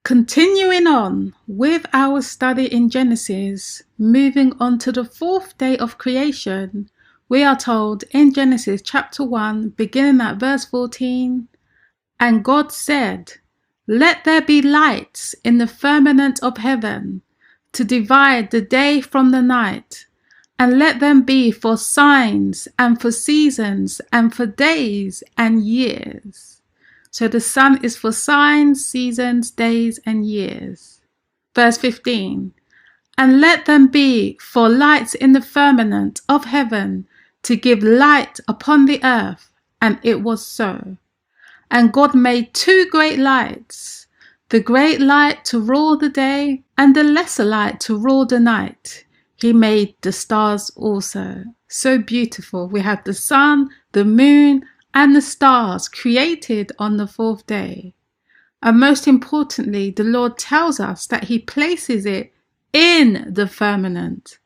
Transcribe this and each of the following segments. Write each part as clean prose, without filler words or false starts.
Continuing on with our study in Genesis, moving on to the fourth day of creation, we are told in Genesis chapter 1, beginning at verse 14, "And God said, Let there be lights in the firmament of heaven, to divide the day from the night, and let them be for signs and for seasons and for days and years." So the sun is for signs, seasons, days, and years. Verse 15, "And let them be for lights in the firmament of heaven, to give light upon the earth. And it was so. And God made two great lights, the great light to rule the day, and the lesser light to rule the night. He made the stars also." So beautiful. We have the sun, the moon, and the stars created on the fourth day. And most importantly, the Lord tells us that he places it in the firmament.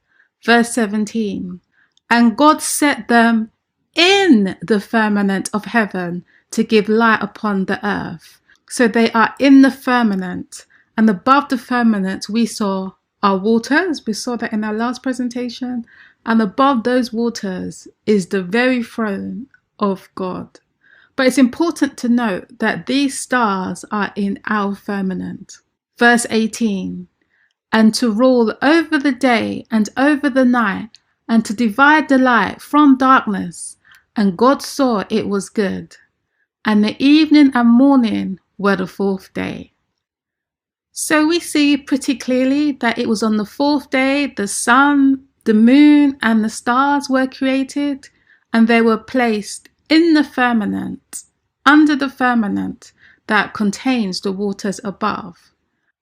Verse 17, "And God set them in the firmament of heaven to give light upon the earth." So they are in the firmament, and above the firmament we saw our waters. We saw that in our last presentation. And above those waters is the very throne of God. But it's important to note that these stars are in our firmament. Verse 18, "And to rule over the day and over the night, and to divide the light from darkness. And God saw it was good. And the evening and morning were the fourth day." So we see pretty clearly that it was on the fourth day the sun, the moon, and the stars were created, and they were placed in the firmament, under the firmament that contains the waters above.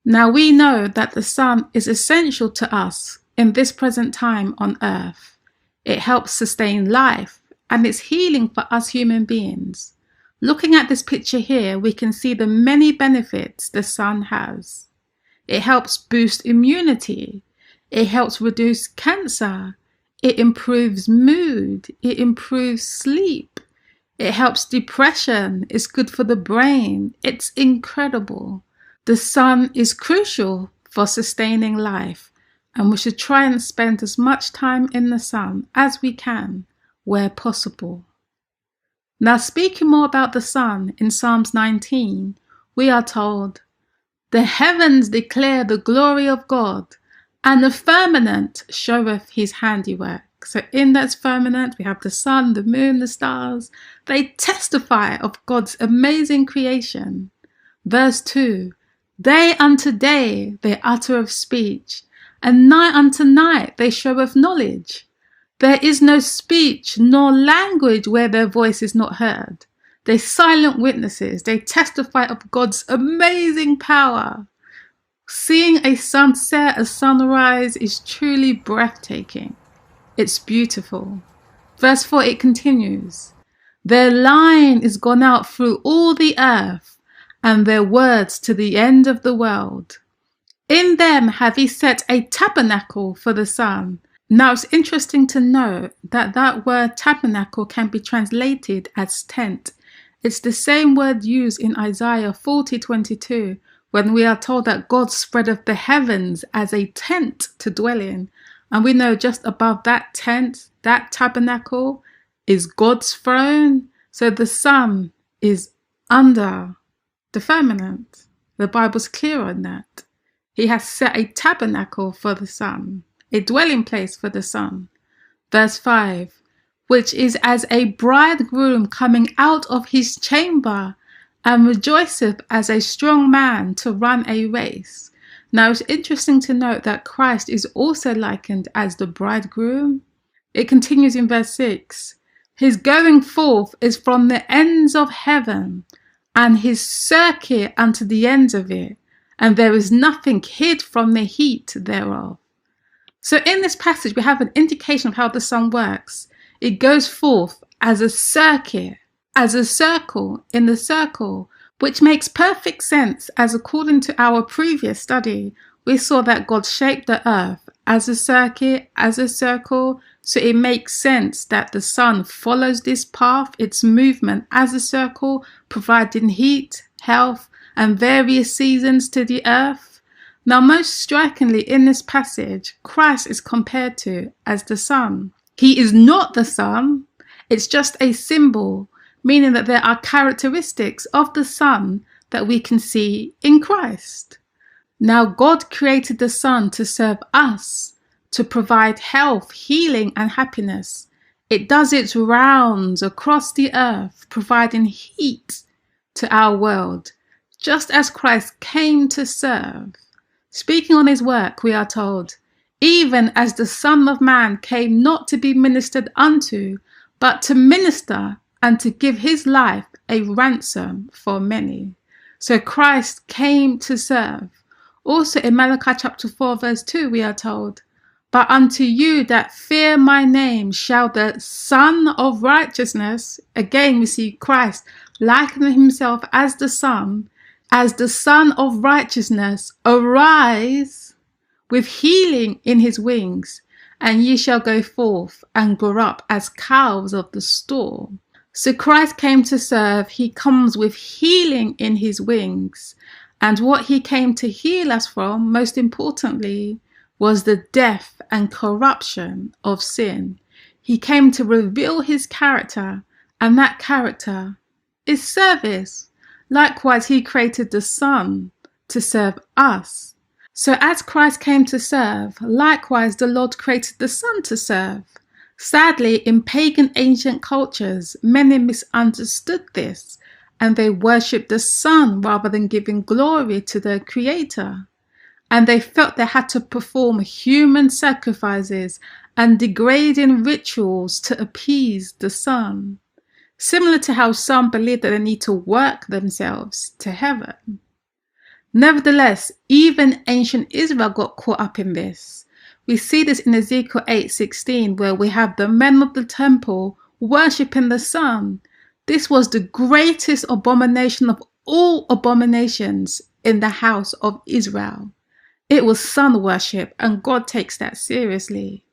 Now we know that the sun is essential to us in this present time on earth. It helps sustain life, and it's healing for us human beings. Looking at this picture here, we can see the many benefits the sun has. It helps boost immunity. It helps reduce cancer. It improves mood. It improves sleep. It helps depression. It's good for the brain. It's incredible. The sun is crucial for sustaining life, and we should try and spend as much time in the sun as we can, where possible. Now, speaking more about the sun, in Psalms 19, we are told, "The heavens declare the glory of God, and the firmament showeth his handiwork." So in that firmament, we have the sun, the moon, the stars. They testify of God's amazing creation. Verse 2, "Day unto day they utter of speech, and night unto night they show of knowledge. There is no speech nor language where their voice is not heard. They silent witnesses. They testify of God's amazing power." Seeing a sunset, a sunrise is truly breathtaking. It's beautiful. Verse 4, it continues, "Their line is gone out through all the earth, and their words to the end of the world. In them have he set a tabernacle for the sun." Now it's interesting to note that that word tabernacle can be translated as tent. It's the same word used in Isaiah 40:22, when we are told that God spreadeth the heavens as a tent to dwell in. And we know just above that tent, that tabernacle, is God's throne. So the sun is under the firmament. The Bible's clear on that. He has set a tabernacle for the sun, a dwelling place for the sun. Verse 5, "Which is as a bridegroom coming out of his chamber, and rejoiceth as a strong man to run a race." Now it's interesting to note that Christ is also likened as the bridegroom. It continues in verse 6, "His going forth is from the ends of heaven, and his circuit unto the ends of it, and there is nothing hid from the heat thereof." So in this passage we have an indication of how the sun works. It goes forth as a circuit, as a circle in the circle, which makes perfect sense, as according to our previous study, we saw that God shaped the earth as a circuit, as a circle, so it makes sense that the sun follows this path, its movement as a circle, providing heat, health, and various seasons to the earth. Now, most strikingly in this passage, Christ is compared to as the sun. He is not the sun, it's just a symbol, meaning that there are characteristics of the sun that we can see in Christ. Now, God created the sun to serve us, to provide health, healing, and happiness. It does its rounds across the earth, providing heat to our world, just as Christ came to serve. Speaking on his work, we are told, even as the Son of Man came not to be ministered unto, but to minister and to give his life a ransom for many. So Christ came to serve. Also in Malachi chapter 4 verse 2 we are told, but unto you that fear my name shall the Son of Righteousness, again we see Christ likening himself as the Son of Righteousness, arise with healing in his wings, and ye shall go forth and grow up as calves of the stall. So Christ came to serve, he comes with healing in his wings. And what he came to heal us from, most importantly, was the death and corruption of sin. He came to reveal his character, and that character is service. Likewise, he created the Son to serve us. So as Christ came to serve, likewise the Lord created the Son to serve. Sadly, in pagan ancient cultures, many misunderstood this, and they worshipped the Son rather than giving glory to their Creator. And they felt they had to perform human sacrifices and degrading rituals to appease the Son. Similar to how some believe that they need to work themselves to heaven. Nevertheless, even ancient Israel got caught up in this. We see this in Ezekiel 8:16, where we have the men of the temple worshipping the sun. This was the greatest abomination of all abominations in the house of Israel. It was sun worship, and God takes that seriously.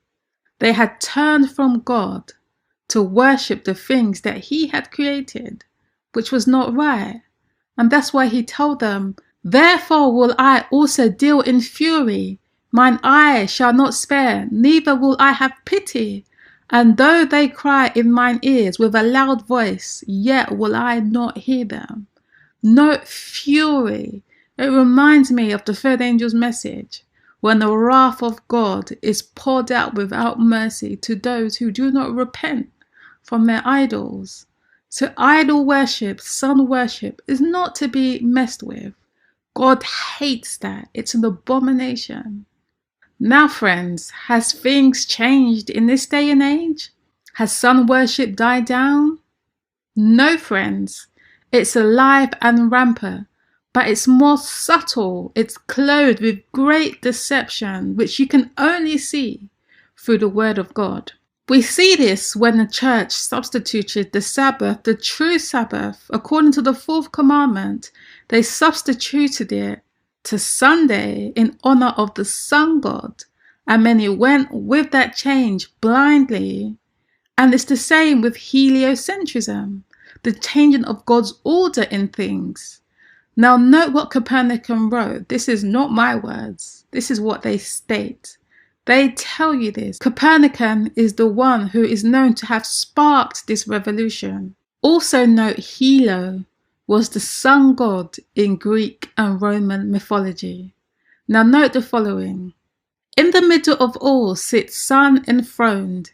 They had turned from God to worship the things that he had created, which was not right. And that's why he told them, therefore will I also deal in fury. Mine eye shall not spare, neither will I have pity. And though they cry in mine ears with a loud voice, yet will I not hear them. Note fury. It reminds me of the third angel's message, when the wrath of God is poured out without mercy to those who do not repent from their idols. So idol worship, sun worship, is not to be messed with. God hates that. It's an abomination. Now, friends, has things changed in this day and age? Has sun worship died down? No, friends. It's alive and rampant, but it's more subtle. It's clothed with great deception, which you can only see through the Word of God. We see this when the church substituted the Sabbath, the true Sabbath, according to the fourth commandment. They substituted it to Sunday in honor of the sun god, and many went with that change blindly. And it's the same with heliocentrism, the changing of God's order in things. Now note what Copernicus wrote. This is not my words. This is what they state. They tell you this. Copernicus is the one who is known to have sparked this revolution. Also note Helo was the sun god in Greek and Roman mythology. Now note the following. In the middle of all sits sun enthroned.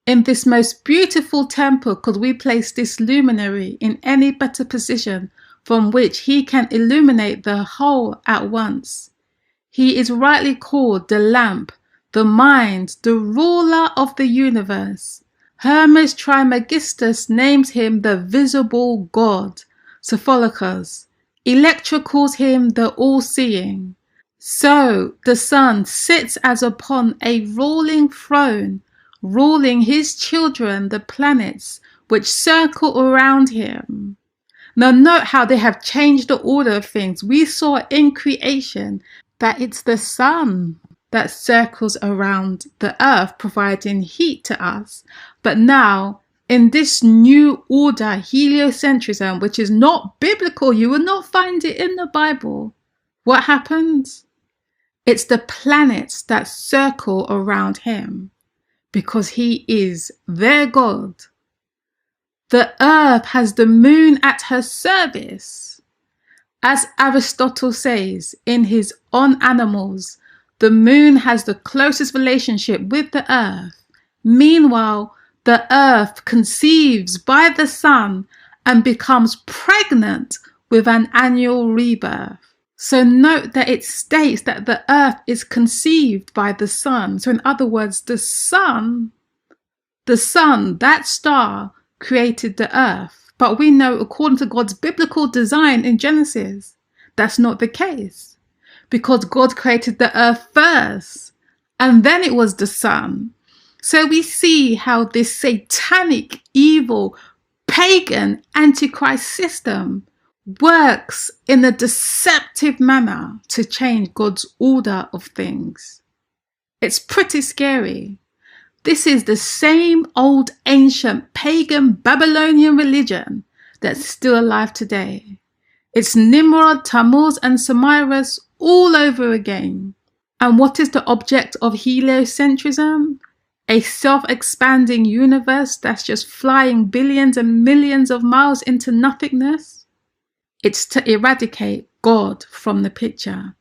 In this most beautiful temple could we place this luminary in any better position from which he can illuminate the whole at once. He is rightly called the lamp, the mind, the ruler of the universe. Hermes Trismegistus names him the visible God. Sophocles. Electra calls him the all-seeing. So the sun sits as upon a ruling throne, ruling his children, the planets, which circle around him. Now note how they have changed the order of things. We saw in creation that it's the sun that circles around the earth, providing heat to us. But now in this new order, heliocentrism, which is not biblical, you will not find it in the Bible, what happens? It's the planets that circle around him because he is their God. The earth has the moon at her service. As Aristotle says in his On Animals, the moon has the closest relationship with the earth. Meanwhile, the earth conceives by the sun and becomes pregnant with an annual rebirth. So note that it states that the earth is conceived by the sun. So in other words, the sun, that star, created the earth. But we know, according to God's biblical design in Genesis, that's not the case. Because God created the earth first, and then it was the sun. So we see how this satanic, evil, pagan, antichrist system works in a deceptive manner to change God's order of things. It's pretty scary. This is the same old ancient pagan Babylonian religion that's still alive today. It's Nimrod, Tammuz and Semiramis all over again. And what is the object of heliocentrism? A self-expanding universe that's just flying billions and millions of miles into nothingness? It's to eradicate God from the picture.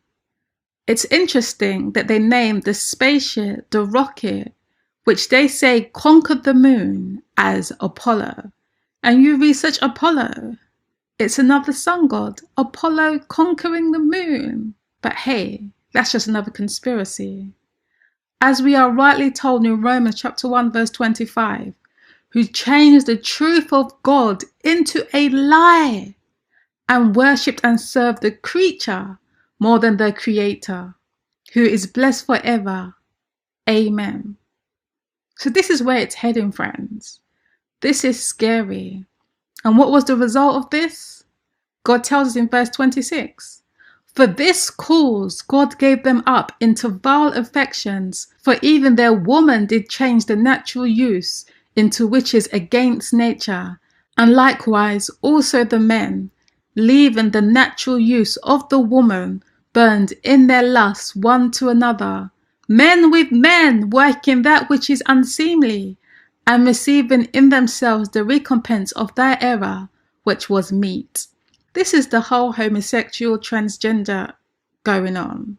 It's interesting that they named the spaceship, the rocket, which they say conquered the moon, as Apollo. And you research Apollo, it's another sun god, Apollo conquering the moon. But hey, that's just another conspiracy. As we are rightly told in Romans chapter 1 verse 25, who changed the truth of God into a lie and worshipped and served the creature more than the creator, who is blessed forever. Amen. So this is where it's heading, friends. This is scary. And what was the result of this? God tells us in verse 26, for this cause God gave them up into vile affections, for even their woman did change the natural use into which is against nature, and likewise also the men, leaving the natural use of the woman, burned in their lusts one to another, men with men working that which is unseemly, and receiving in themselves the recompense of their error, which was meet. This is the whole homosexual transgender going on.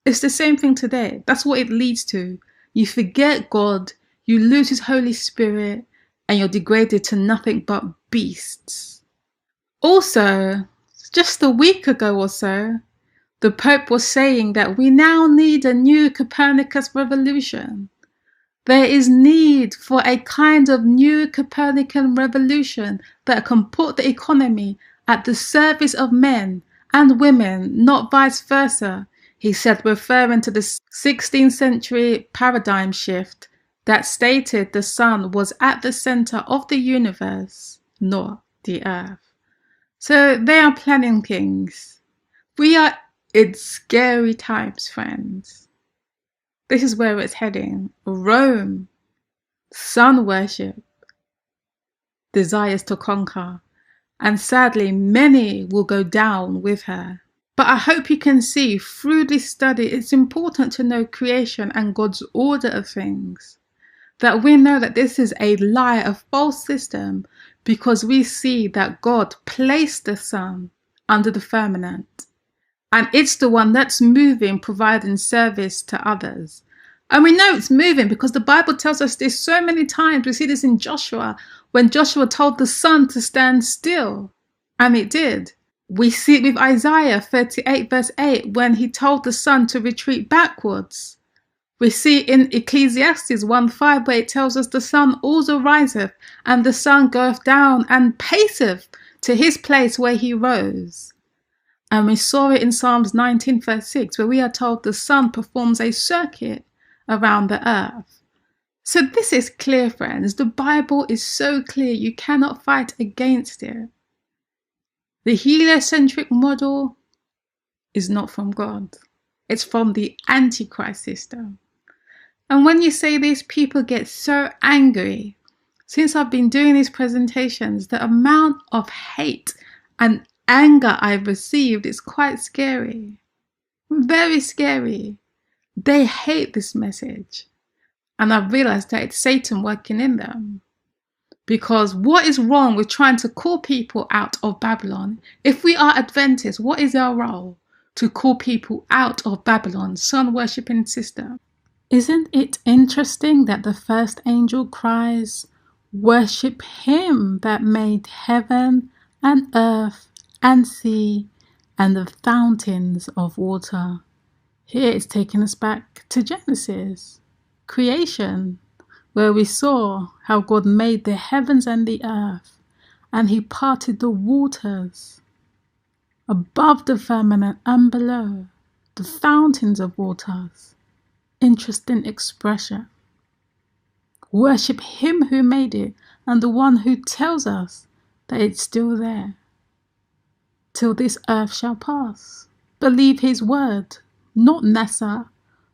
It's the same thing today. That's what it leads to. You forget God, you lose his Holy Spirit, and you're degraded to nothing but beasts. Also, just a week ago or so, the Pope was saying that we now need a new Copernicus revolution. There is need for a kind of new Copernican revolution that can put the economy at the service of men and women, not vice versa, he said, referring to the 16th century paradigm shift that stated the sun was at the center of the universe, not the earth. So they are planning things. We are in scary times, friends. This is where it's heading. Rome, sun worship, desires to conquer, and sadly many will go down with her. But I hope you can see through this study it's important to know creation and God's order of things. That we know that this is a lie, a false system, because we see that God placed the sun under the firmament. And it's the one that's moving, providing service to others. And we know it's moving because the Bible tells us this so many times. We see this in Joshua, when Joshua told the sun to stand still. And it did. We see it with Isaiah 38 verse 8, when he told the sun to retreat backwards. We see in Ecclesiastes 1:5 where it tells us the sun also riseth, and the sun goeth down and paceth to his place where he rose. And we saw it in Psalms 19 verse 6 where we are told the sun performs a circuit around the earth. So this is clear, friends. The Bible is so clear, you cannot fight against it. The heliocentric model is not from God. It's from the Antichrist system. And when you say this, people get so angry. Since I've been doing these presentations, the amount of hate and anger I've received is quite scary. Very scary. They hate this message. And I've realized that it's Satan working in them. Because what is wrong with trying to call people out of Babylon? If we are Adventists, what is our role? To call people out of Babylon's sun worshipping system. Isn't it interesting that the first angel cries, "Worship him that made heaven and earth and sea and the fountains of water"? Here it's taking us back to Genesis, creation, where we saw how God made the heavens and the earth, and he parted the waters above the firmament and below, the fountains of waters. Interesting expression. Worship him who made it and the one who tells us that it's still there. Till this earth shall pass. Believe his word, not NASA,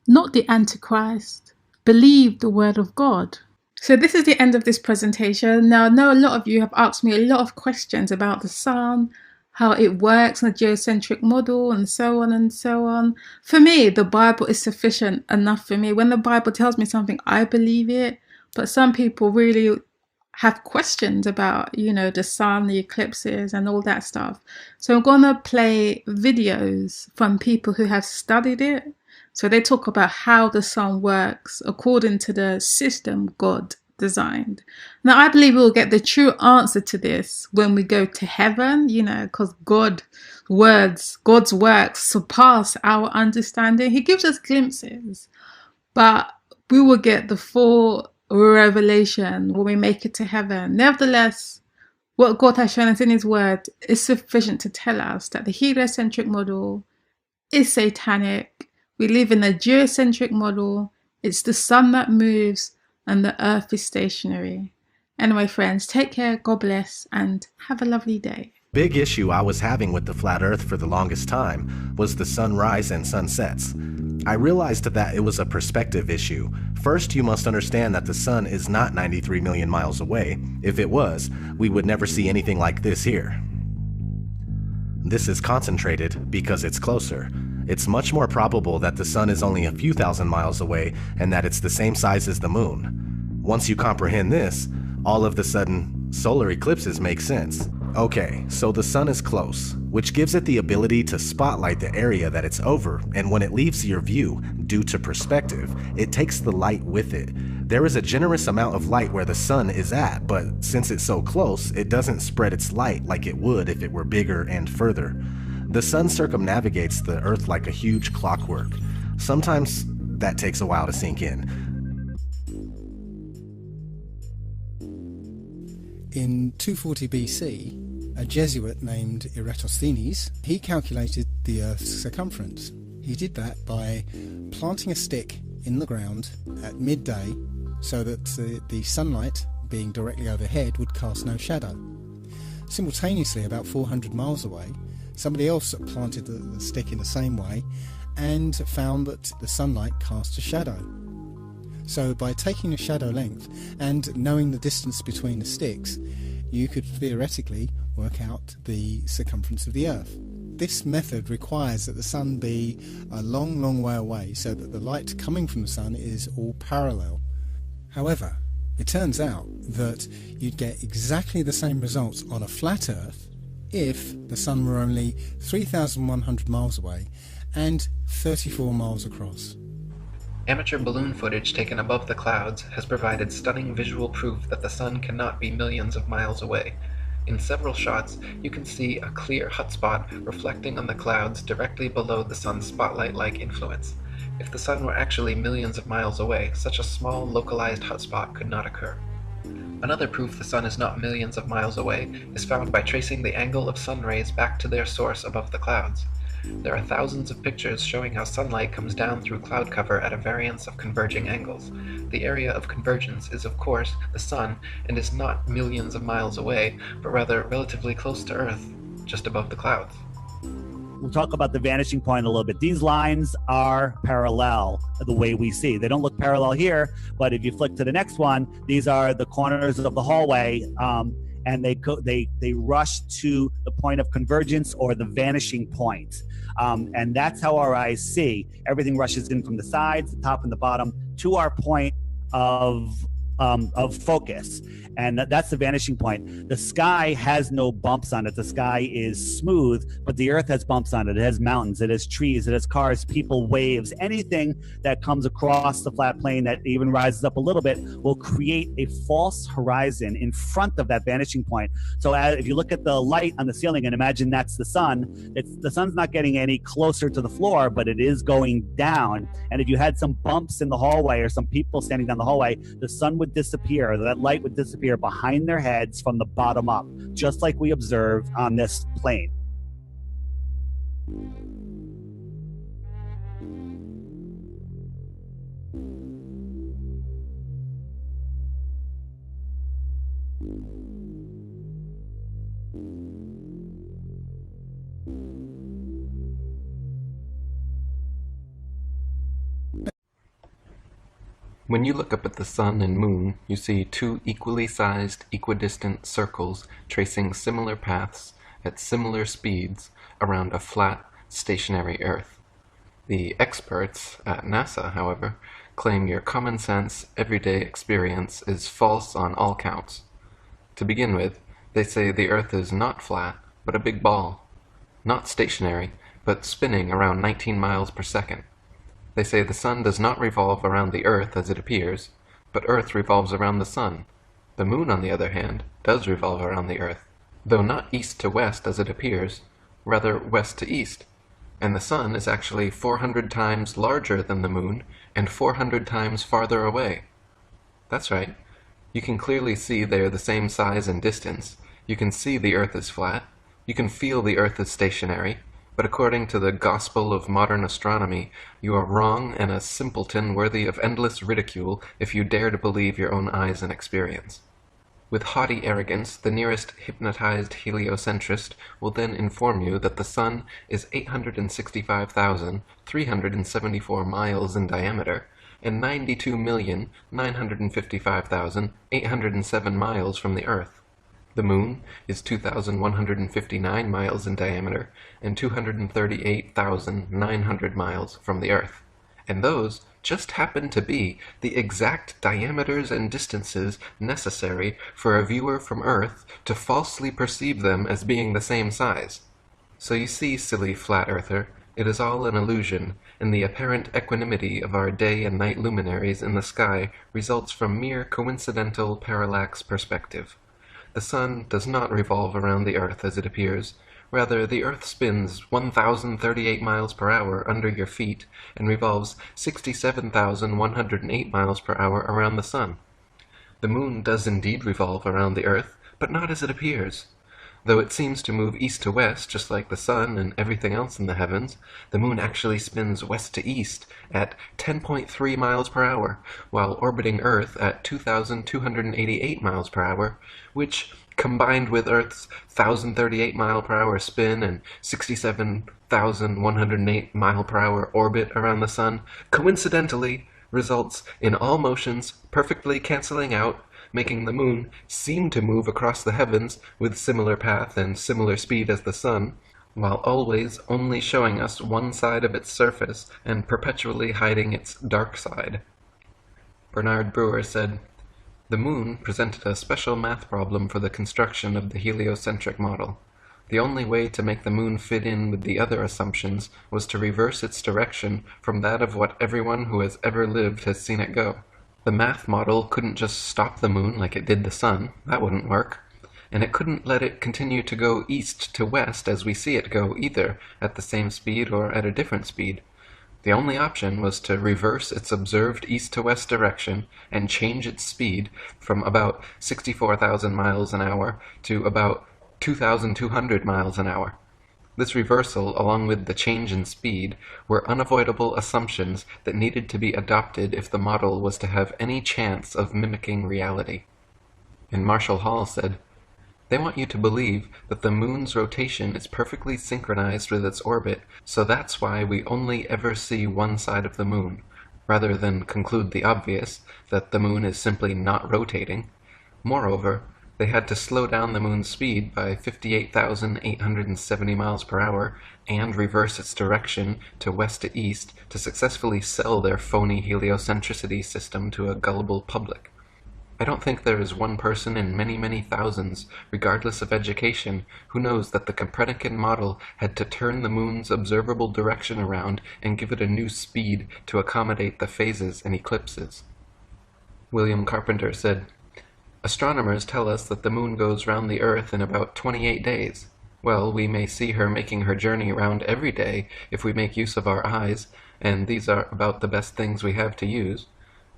not the Antichrist. Believe the word of God. So this is the end of this presentation. Now I know a lot of you have asked me a lot of questions about the sun, how it works in a geocentric model, and so on and so on. For me, the Bible is sufficient enough for me. When the Bible tells me something, I believe it. But some people really have questions about, the sun, the eclipses, and all that stuff. So I'm going to play videos from people who have studied it. So they talk about how the sun works according to the system God designed. Now, I believe we'll get the true answer to this when we go to heaven, because God's works surpass our understanding. He gives us glimpses, but we will get the full revelation when we make it to heaven. Nevertheless, what God has shown us in his word is sufficient to tell us that the heliocentric model is satanic. We live in a geocentric model. It's the sun that moves and the earth is stationary. Anyway, friends, take care, God bless, and have a lovely day. Big issue I was having with the flat earth for the longest time was the sunrise and sunsets. I realized that it was a perspective issue. First, you must understand that the sun is not 93 million miles away. If it was, we would never see anything like this here. This is concentrated because it's closer. It's much more probable that the sun is only a few thousand miles away and that it's the same size as the moon. Once you comprehend this, all of the sudden, solar eclipses make sense. Okay, so the sun is close, which gives it the ability to spotlight the area that it's over, and when it leaves your view, due to perspective, it takes the light with it. There is a generous amount of light where the sun is at, but since it's so close, it doesn't spread its light like it would if it were bigger and further. The sun circumnavigates the earth like a huge clockwork. Sometimes that takes a while to sink in. In 240 BC, a Jesuit named Eratosthenes, he calculated the Earth's circumference. He did that by planting a stick in the ground at midday so that the sunlight, being directly overhead, would cast no shadow. Simultaneously, about 400 miles away, somebody else planted the stick in the same way and found that the sunlight cast a shadow. So by taking a shadow length and knowing the distance between the sticks, you could theoretically work out the circumference of the Earth. This method requires that the sun be a long, long way away so that the light coming from the sun is all parallel. However, it turns out that you'd get exactly the same results on a flat Earth if the sun were only 3,100 miles away and 34 miles across. Amateur balloon footage taken above the clouds has provided stunning visual proof that the sun cannot be millions of miles away. In several shots, you can see a clear hotspot reflecting on the clouds directly below the sun's spotlight-like influence. If the sun were actually millions of miles away, such a small localized hotspot could not occur. Another proof the sun is not millions of miles away is found by tracing the angle of sun rays back to their source above the clouds. There are thousands of pictures showing how sunlight comes down through cloud cover at a variance of converging angles. The area of convergence is, of course, the sun, and is not millions of miles away, but rather relatively close to Earth, just above the clouds. we'll talk about the vanishing point a little bit. These lines are parallel the way we see. They don't look parallel here, but if you flick to the next one, these are the corners of the hallway, and they rush to the point of convergence or the vanishing point. And that's how our eyes see. Everything rushes in from the sides, the top and the bottom, to our point of focus, and that's the vanishing point. The sky has no bumps on it. The sky is smooth, but the earth has bumps on it. It has mountains, it has trees, it has cars, people, waves. Anything that comes across the flat plane that even rises up a little bit will create a false horizon in front of that vanishing point. So if you look at the light on the ceiling and imagine that's the sun, the sun's not getting any closer to the floor, but it is going down. And if you had some bumps in the hallway or some people standing down the hallway, the sun would disappear, that light would disappear behind their heads from the bottom up, just like we observe on this plane. When you look up at the sun and moon, you see two equally sized, equidistant circles tracing similar paths at similar speeds around a flat, stationary Earth. The experts at NASA, however, claim your common sense, everyday experience is false on all counts. To begin with, they say the Earth is not flat, but a big ball. Not stationary, but spinning around 19 miles per second. They say the sun does not revolve around the Earth as it appears, but Earth revolves around the sun. The moon, on the other hand, does revolve around the Earth, though not east to west as it appears, rather west to east. And the sun is actually 400 times larger than the moon and 400 times farther away. That's right. You can clearly see they are the same size and distance. You can see the Earth is flat. You can feel the Earth is stationary. But according to the gospel of modern astronomy, you are wrong and a simpleton worthy of endless ridicule if you dare to believe your own eyes and experience. With haughty arrogance, the nearest hypnotized heliocentrist will then inform you that the sun is 865,374 miles in diameter and 92,955,807 miles from the Earth. The moon is 2,159 miles in diameter and 238,900 miles from the Earth. And those just happen to be the exact diameters and distances necessary for a viewer from Earth to falsely perceive them as being the same size. So you see, silly flat earther, it is all an illusion, and the apparent equanimity of our day and night luminaries in the sky results from mere coincidental parallax perspective. The sun does not revolve around the Earth as it appears. Rather, the Earth spins 1,038 miles per hour under your feet and revolves 67,108 miles per hour around the sun. The moon does indeed revolve around the Earth, but not as it appears. Though it seems to move east to west, just like the sun and everything else in the heavens, the moon actually spins west to east at 10.3 miles per hour, while orbiting Earth at 2,288 miles per hour, which, combined with Earth's 1,038 mile per hour spin and 67,108 mile per hour orbit around the sun, coincidentally results in all motions perfectly canceling out, making the moon seem to move across the heavens with similar path and similar speed as the sun, while always only showing us one side of its surface and perpetually hiding its dark side. Bernard Brewer said, "The moon presented a special math problem for the construction of the heliocentric model. The only way to make the moon fit in with the other assumptions was to reverse its direction from that of what everyone who has ever lived has seen it go. The math model couldn't just stop the moon like it did the sun, that wouldn't work. And it couldn't let it continue to go east to west as we see it go either, at the same speed or at a different speed. The only option was to reverse its observed east to west direction and change its speed from about 64,000 miles an hour to about 2,200 miles an hour. This reversal, along with the change in speed, were unavoidable assumptions that needed to be adopted if the model was to have any chance of mimicking reality." And Marshall Hall said, They want you to believe that the moon's rotation is perfectly synchronized with its orbit, so that's why we only ever see one side of the moon, rather than conclude the obvious, that the moon is simply not rotating. Moreover, they had to slow down the moon's speed by 58,870 miles per hour and reverse its direction to west to east to successfully sell their phony heliocentricity system to a gullible public. I don't think there is one person in many, many thousands, regardless of education, who knows that the Copernican model had to turn the moon's observable direction around and give it a new speed to accommodate the phases and eclipses. William Carpenter said, "Astronomers tell us that the moon goes round the Earth in about 28 days. Well, we may see her making her journey round every day if we make use of our eyes, and these are about the best things we have to use.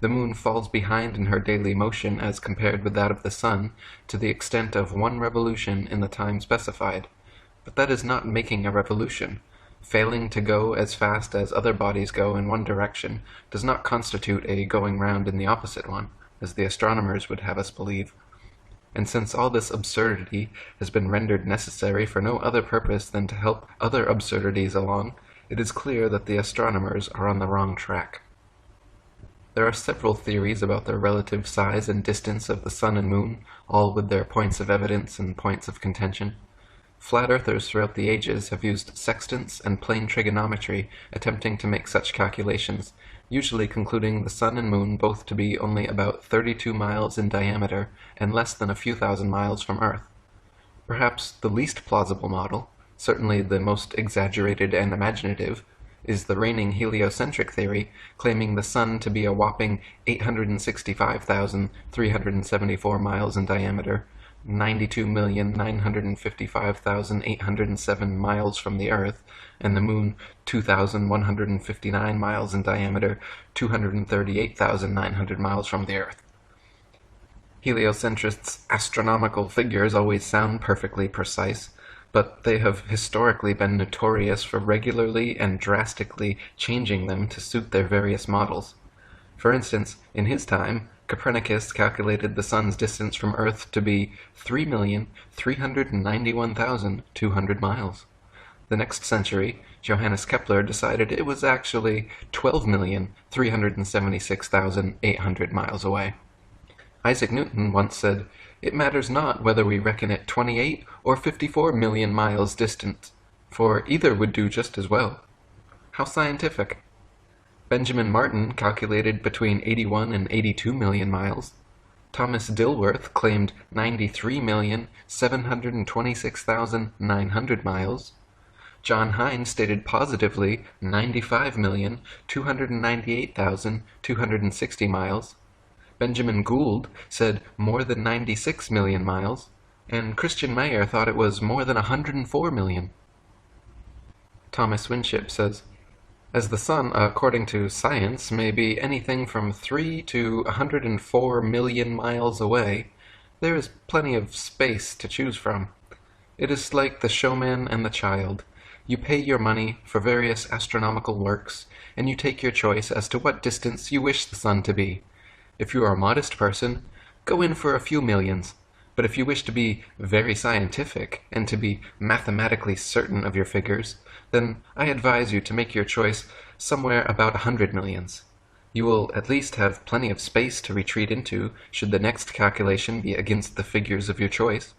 The moon falls behind in her daily motion as compared with that of the sun, to the extent of 1 revolution in the time specified. But that is not making a revolution. Failing to go as fast as other bodies go in one direction does not constitute a going round in the opposite one, as the astronomers would have us believe. And since all this absurdity has been rendered necessary for no other purpose than to help other absurdities along, it is clear that the astronomers are on the wrong track." There are several theories about the relative size and distance of the sun and moon, all with their points of evidence and points of contention. Flat earthers throughout the ages have used sextants and plane trigonometry attempting to make such calculations, usually concluding the sun and moon both to be only about 32 miles in diameter and less than a few thousand miles from Earth. Perhaps the least plausible model, certainly the most exaggerated and imaginative, is the reigning heliocentric theory, claiming the sun to be a whopping 865,374 miles in diameter, 92,955,807 miles from the Earth, and the moon 2,159 miles in diameter, 238,900 miles from the Earth. Heliocentrists' astronomical figures always sound perfectly precise, but they have historically been notorious for regularly and drastically changing them to suit their various models. For instance, in his time, Copernicus calculated the sun's distance from Earth to be 3,391,200 miles. The next century, Johannes Kepler decided it was actually 12,376,800 miles away. Isaac Newton once said, "It matters not whether we reckon it 28 or 54 million miles distant, for either would do just as well." How scientific! Benjamin Martin calculated between 81 and 82 million miles. Thomas Dilworth claimed 93,726,900 miles. John Hine stated positively 95,298,260 miles. Benjamin Gould said more than 96 million miles, and Christian Mayer thought it was more than 104 million. Thomas Winship says, "As the sun, according to science, may be anything from 3 to 104 million miles away, there is plenty of space to choose from. It is like the showman and the child. You pay your money for various astronomical works, and you take your choice as to what distance you wish the sun to be. If you are a modest person, go in for a few millions, but if you wish to be very scientific and to be mathematically certain of your figures, then I advise you to make your choice somewhere about 100 millions. You will at least have plenty of space to retreat into should the next calculation be against the figures of your choice.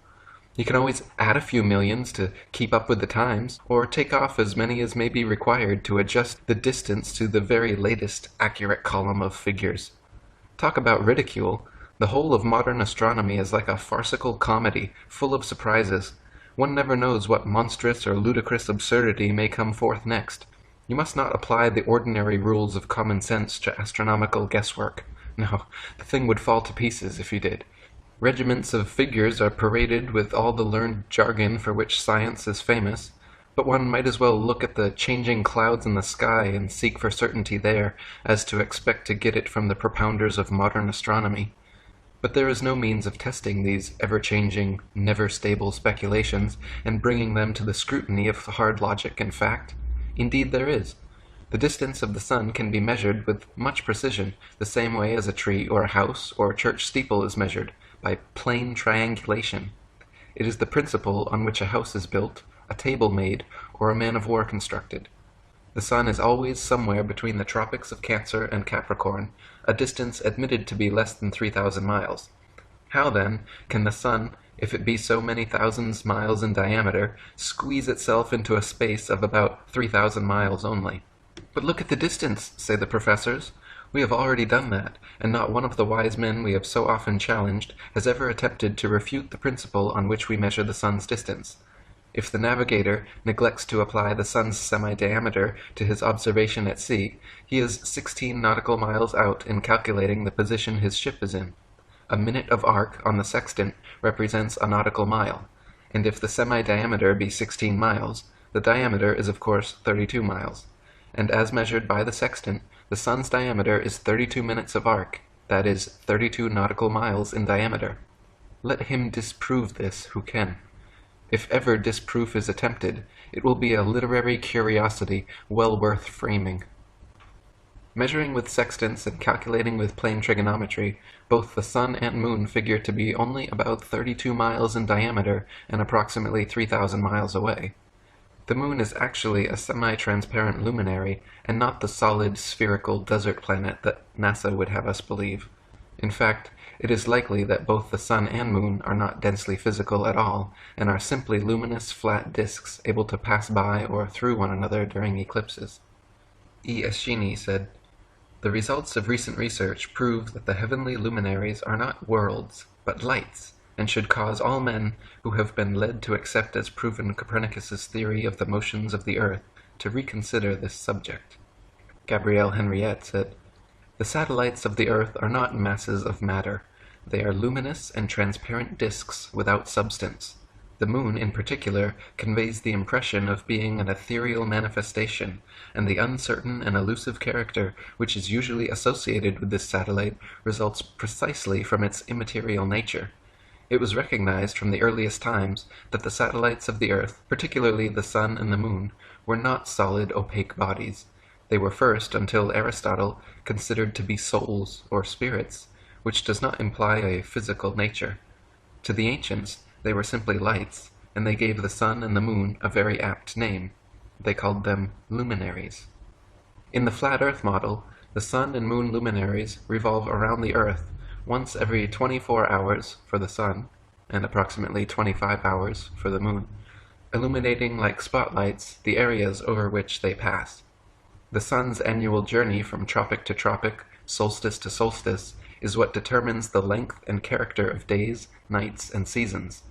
You can always add a few millions to keep up with the times, or take off as many as may be required to adjust the distance to the very latest accurate column of figures. Talk about ridicule. The whole of modern astronomy is like a farcical comedy, full of surprises. One never knows what monstrous or ludicrous absurdity may come forth next. You must not apply the ordinary rules of common sense to astronomical guesswork. No, the thing would fall to pieces if you did. Regiments of figures are paraded with all the learned jargon for which science is famous, but one might as well look at the changing clouds in the sky and seek for certainty there, as to expect to get it from the propounders of modern astronomy. But there is no means of testing these ever-changing, never-stable speculations and bringing them to the scrutiny of hard logic and fact. Indeed there is. The distance of the sun can be measured with much precision, the same way as a tree or a house or a church steeple is measured, by plain triangulation. It is the principle on which a house is built, a table made, or a man of war constructed. The sun is always somewhere between the tropics of Cancer and Capricorn, a distance admitted to be less than 3,000 miles. How, then, can the sun, if it be so many thousands miles in diameter, squeeze itself into a space of about 3,000 miles only? But look at the distance, say the professors. We have already done that, and not one of the wise men we have so often challenged has ever attempted to refute the principle on which we measure the sun's distance. If the navigator neglects to apply the sun's semi-diameter to his observation at sea, he is 16 nautical miles out in calculating the position his ship is in. A minute of arc on the sextant represents a nautical mile, and if the semi-diameter be 16 miles, the diameter is of course 32 miles, and as measured by the sextant, the sun's diameter is 32 minutes of arc, that is, 32 nautical miles in diameter. Let him disprove this who can. If ever disproof is attempted, it will be a literary curiosity well worth framing. Measuring with sextants and calculating with plane trigonometry, both the sun and moon figure to be only about 32 miles in diameter and approximately 3,000 miles away. The moon is actually a semi-transparent luminary, and not the solid, spherical desert planet that NASA would have us believe. In fact, it is likely that both the sun and moon are not densely physical at all, and are simply luminous, flat disks able to pass by or through one another during eclipses. E. Eschini said, "The results of recent research prove that the heavenly luminaries are not worlds, but lights, and should cause all men who have been led to accept as proven Copernicus's theory of the motions of the earth to reconsider this subject." Gabrielle Henriette said, "The satellites of the earth are not masses of matter. They are luminous and transparent disks without substance. The moon, in particular, conveys the impression of being an ethereal manifestation, and the uncertain and elusive character which is usually associated with this satellite results precisely from its immaterial nature. It was recognized from the earliest times that the satellites of the earth, particularly the sun and the moon, were not solid, opaque bodies. They were first, until Aristotle, considered to be souls or spirits, which does not imply a physical nature. To the ancients, they were simply lights, and they gave the sun and the moon a very apt name. They called them luminaries. In the flat Earth model, the sun and moon luminaries revolve around the Earth once every 24 hours for the sun, and approximately 25 hours for the moon, illuminating like spotlights the areas over which they pass. The sun's annual journey from tropic to tropic, solstice to solstice, is what determines the length and character of days, nights, and seasons.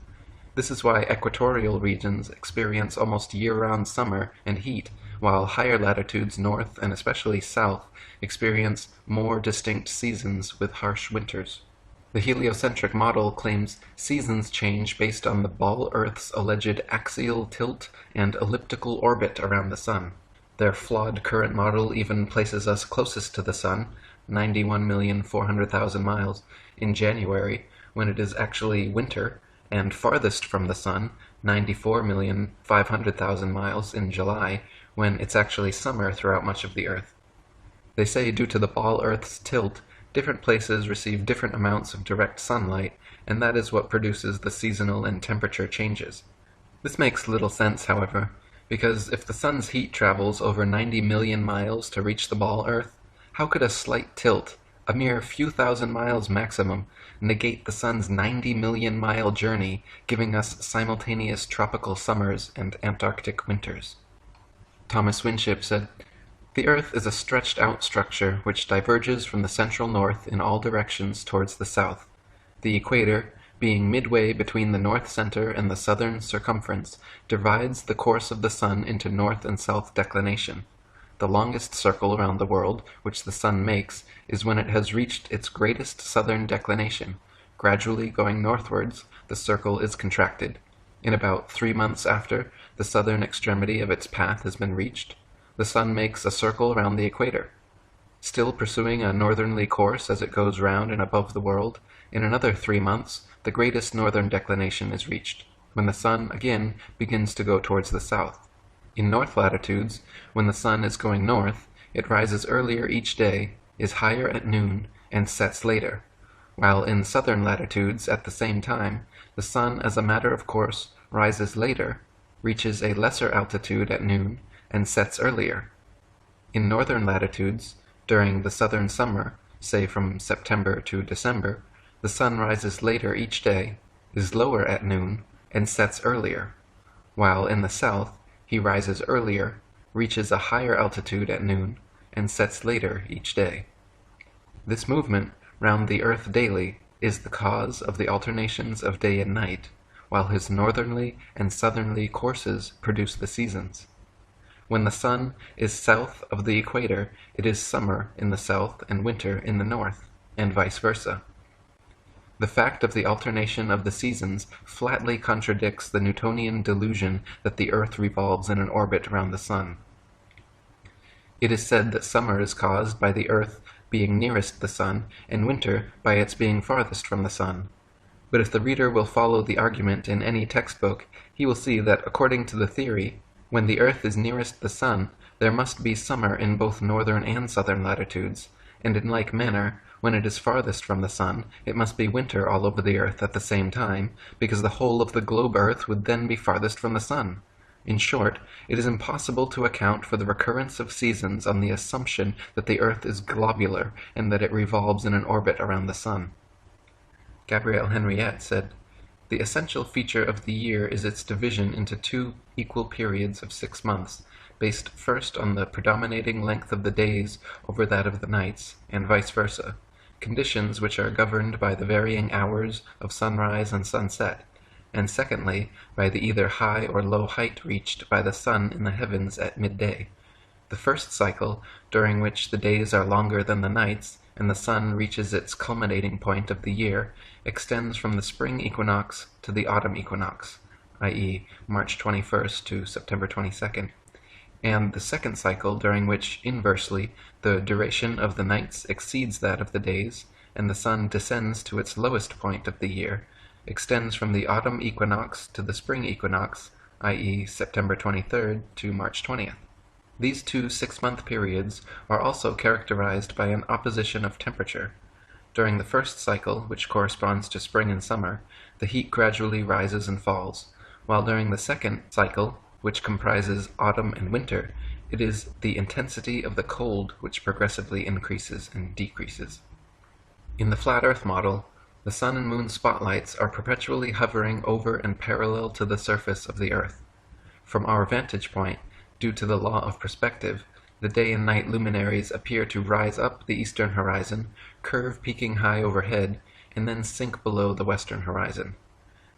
This is why equatorial regions experience almost year-round summer and heat, while higher latitudes north and especially south experience more distinct seasons with harsh winters. The heliocentric model claims seasons change based on the ball Earth's alleged axial tilt and elliptical orbit around the sun. Their flawed current model even places us closest to the sun, 91,400,000 miles, in January, when it is actually winter, and farthest from the sun, 94,500,000 miles, in July, when it's actually summer throughout much of the Earth. They say due to the ball Earth's tilt, different places receive different amounts of direct sunlight, and that is what produces the seasonal and temperature changes. This makes little sense, however, because if the sun's heat travels over 90 million miles to reach the ball Earth, how could a slight tilt, a mere few thousand miles maximum, negate the sun's 90 million mile journey, giving us simultaneous tropical summers and Antarctic winters? Thomas Winship said, "The Earth is a stretched-out structure which diverges from the central north in all directions towards the south. The equator, being midway between the north center and the southern circumference, divides the course of the sun into north and south declination. The longest circle around the world which the sun makes is when it has reached its greatest southern declination. Gradually going northwards, the circle is contracted. In about 3 months after the southern extremity of its path has been reached, the sun makes a circle round the equator. Still pursuing a northerly course as it goes round and above the world, in another 3 months the greatest northern declination is reached, when the sun again begins to go towards the south. In north latitudes, when the sun is going north, it rises earlier each day, is higher at noon, and sets later. while in southern latitudes at the same time, the sun, as a matter of course, rises later, reaches a lesser altitude at noon, and sets earlier. In northern latitudes, during the southern summer, say from September to December, the sun rises later each day, is lower at noon, and sets earlier, while in the south he rises earlier, reaches a higher altitude at noon, and sets later each day. This movement round the earth daily is the cause of the alternations of day and night, while his northerly and southerly courses produce the seasons. When the sun is south of the equator, it is summer in the south and winter in the north, and vice versa. The fact of the alternation of the seasons flatly contradicts the Newtonian delusion that the earth revolves in an orbit round the sun. It is said that summer is caused by the earth being nearest the sun, and winter by its being farthest from the sun. But if the reader will follow the argument in any textbook, he will see that according to the theory, when the earth is nearest the sun, there must be summer in both northern and southern latitudes, and in like manner, when it is farthest from the sun, it must be winter all over the earth at the same time, because the whole of the globe earth would then be farthest from the sun. In short, it is impossible to account for the recurrence of seasons on the assumption that the earth is globular and that it revolves in an orbit around the sun. Gabrielle Henriette said, "The essential feature of the year is its division into 2 equal periods of 6 months, based first on the predominating length of the days over that of the nights, and vice versa, conditions which are governed by the varying hours of sunrise and sunset, and secondly, by the either high or low height reached by the sun in the heavens at midday. The first cycle, during which the days are longer than the nights, and the sun reaches its culminating point of the year, extends from the spring equinox to the autumn equinox, i.e. March 21st to September 22nd, and the second cycle, during which, inversely, the duration of the nights exceeds that of the days, and the sun descends to its lowest point of the year, extends from the autumn equinox to the spring equinox, i.e. September 23rd to March 20th. These 2 6-month periods are also characterized by an opposition of temperature. During the first cycle, which corresponds to spring and summer, the heat gradually rises and falls, while during the second cycle, which comprises autumn and winter, it is the intensity of the cold which progressively increases and decreases. In the flat Earth model, the sun and moon spotlights are perpetually hovering over and parallel to the surface of the Earth. From our vantage point, due to the law of perspective, the day and night luminaries appear to rise up the eastern horizon, curve peaking high overhead, and then sink below the western horizon.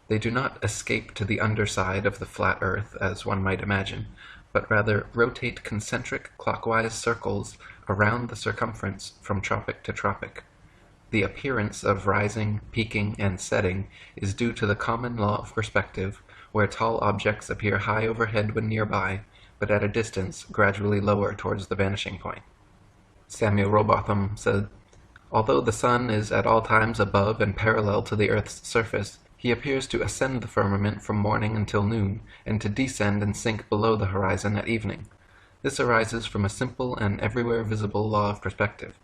They do not escape to the underside of the flat Earth, as one might imagine, but rather rotate concentric clockwise circles around the circumference from tropic to tropic. The appearance of rising, peaking, and setting is due to the common law of perspective, where tall objects appear high overhead when nearby, but at a distance gradually lower towards the vanishing point. Samuel Rowbotham said, "Although the sun is at all times above and parallel to the Earth's surface, he appears to ascend the firmament from morning until noon, and to descend and sink below the horizon at evening. This arises from a simple and everywhere visible law of perspective.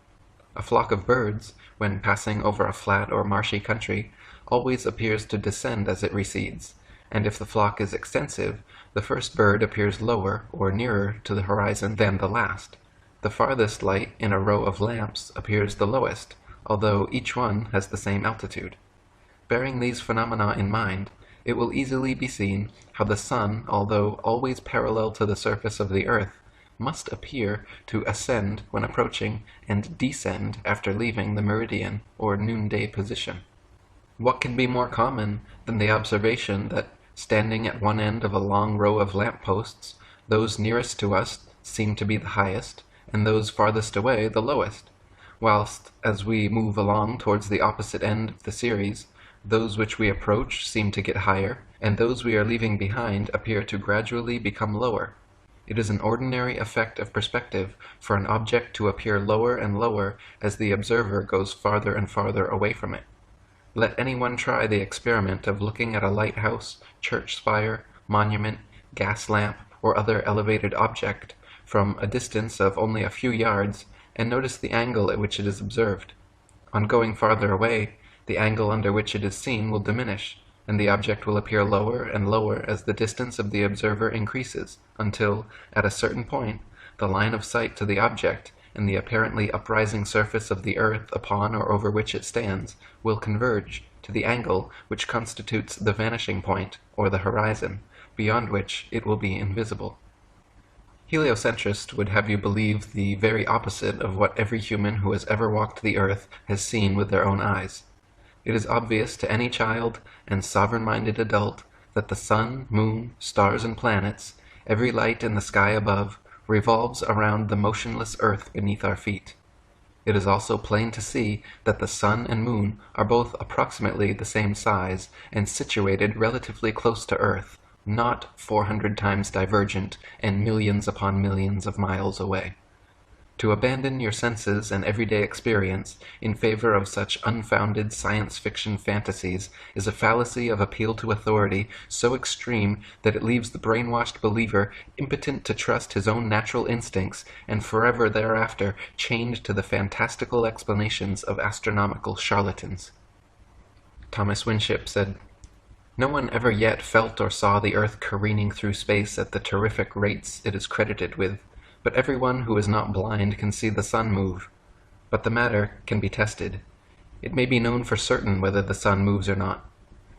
A flock of birds, when passing over a flat or marshy country, always appears to descend as it recedes, and if the flock is extensive, the first bird appears lower or nearer to the horizon than the last. The farthest light in a row of lamps appears the lowest, although each one has the same altitude. Bearing these phenomena in mind, it will easily be seen how the sun, although always parallel to the surface of the earth, must appear to ascend when approaching and descend after leaving the meridian or noonday position. What can be more common than the observation that, standing at one end of a long row of lamp-posts, those nearest to us seem to be the highest, and those farthest away the lowest, whilst, as we move along towards the opposite end of the series, those which we approach seem to get higher, and those we are leaving behind appear to gradually become lower. It is an ordinary effect of perspective for an object to appear lower and lower as the observer goes farther and farther away from it. Let anyone try the experiment of looking at a lighthouse, church spire, monument, gas lamp, or other elevated object from a distance of only a few yards, and notice the angle at which it is observed. On going farther away, the angle under which it is seen will diminish, and the object will appear lower and lower as the distance of the observer increases, until, at a certain point, the line of sight to the object and the apparently uprising surface of the earth upon or over which it stands will converge to the angle which constitutes the vanishing point, or the horizon, beyond which it will be invisible. Heliocentrists would have you believe the very opposite of what every human who has ever walked the earth has seen with their own eyes. It is obvious to any child and sovereign-minded adult that the sun, moon, stars, and planets, every light in the sky above, revolves around the motionless earth beneath our feet. It is also plain to see that the sun and moon are both approximately the same size and situated relatively close to earth, not 400 times divergent and millions upon millions of miles away. To abandon your senses and everyday experience in favor of such unfounded science fiction fantasies is a fallacy of appeal to authority so extreme that it leaves the brainwashed believer impotent to trust his own natural instincts and forever thereafter chained to the fantastical explanations of astronomical charlatans. Thomas Winship said, "No one ever yet felt or saw the earth careening through space at the terrific rates it is credited with, but everyone who is not blind can see the sun move. But the matter can be tested. It may be known for certain whether the sun moves or not.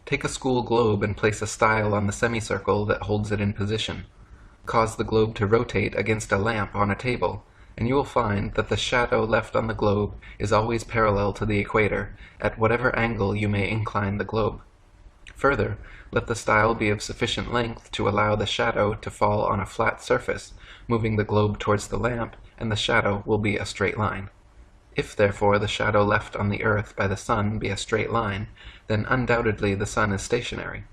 Take a school globe and place a style on the semicircle that holds it in position. Cause the globe to rotate against a lamp on a table, and you will find that the shadow left on the globe is always parallel to the equator, at whatever angle you may incline the globe. Further, let the style be of sufficient length to allow the shadow to fall on a flat surface, moving the globe towards the lamp, and the shadow will be a straight line. If, therefore, the shadow left on the earth by the sun be a straight line, then undoubtedly the sun is stationary.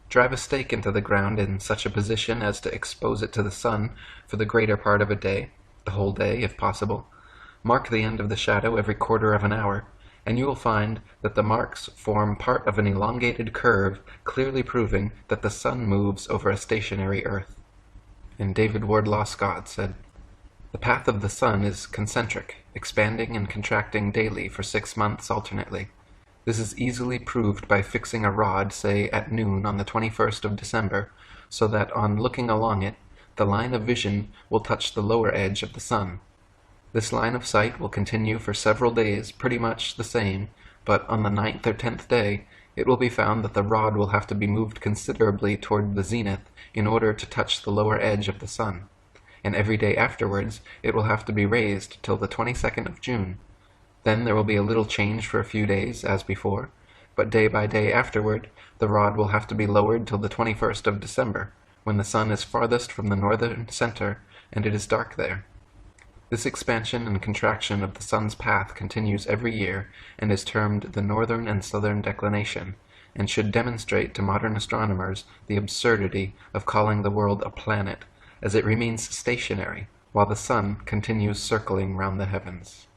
Drive a stake into the ground in such a position as to expose it to the sun for the greater part of a day, the whole day if possible. Mark the end of the shadow every quarter of an hour, and you will find that the marks form part of an elongated curve clearly proving that the sun moves over a stationary earth." And David Wardlaw Scott said, "The path of the sun is concentric, expanding and contracting daily for 6 months alternately. This is easily proved by fixing a rod, say at noon on the 21st of December, so that on looking along it, the line of vision will touch the lower edge of the sun. This line of sight will continue for several days pretty much the same, but on the 9th or 10th day, it will be found that the rod will have to be moved considerably toward the zenith in order to touch the lower edge of the sun, and every day afterwards it will have to be raised till the 22nd of June. Then there will be a little change for a few days, as before, but day by day afterward the rod will have to be lowered till the 21st of December, when the sun is farthest from the northern center and it is dark there. This expansion and contraction of the sun's path continues every year and is termed the northern and southern declination, and should demonstrate to modern astronomers the absurdity of calling the world a planet, as it remains stationary while the sun continues circling round the heavens."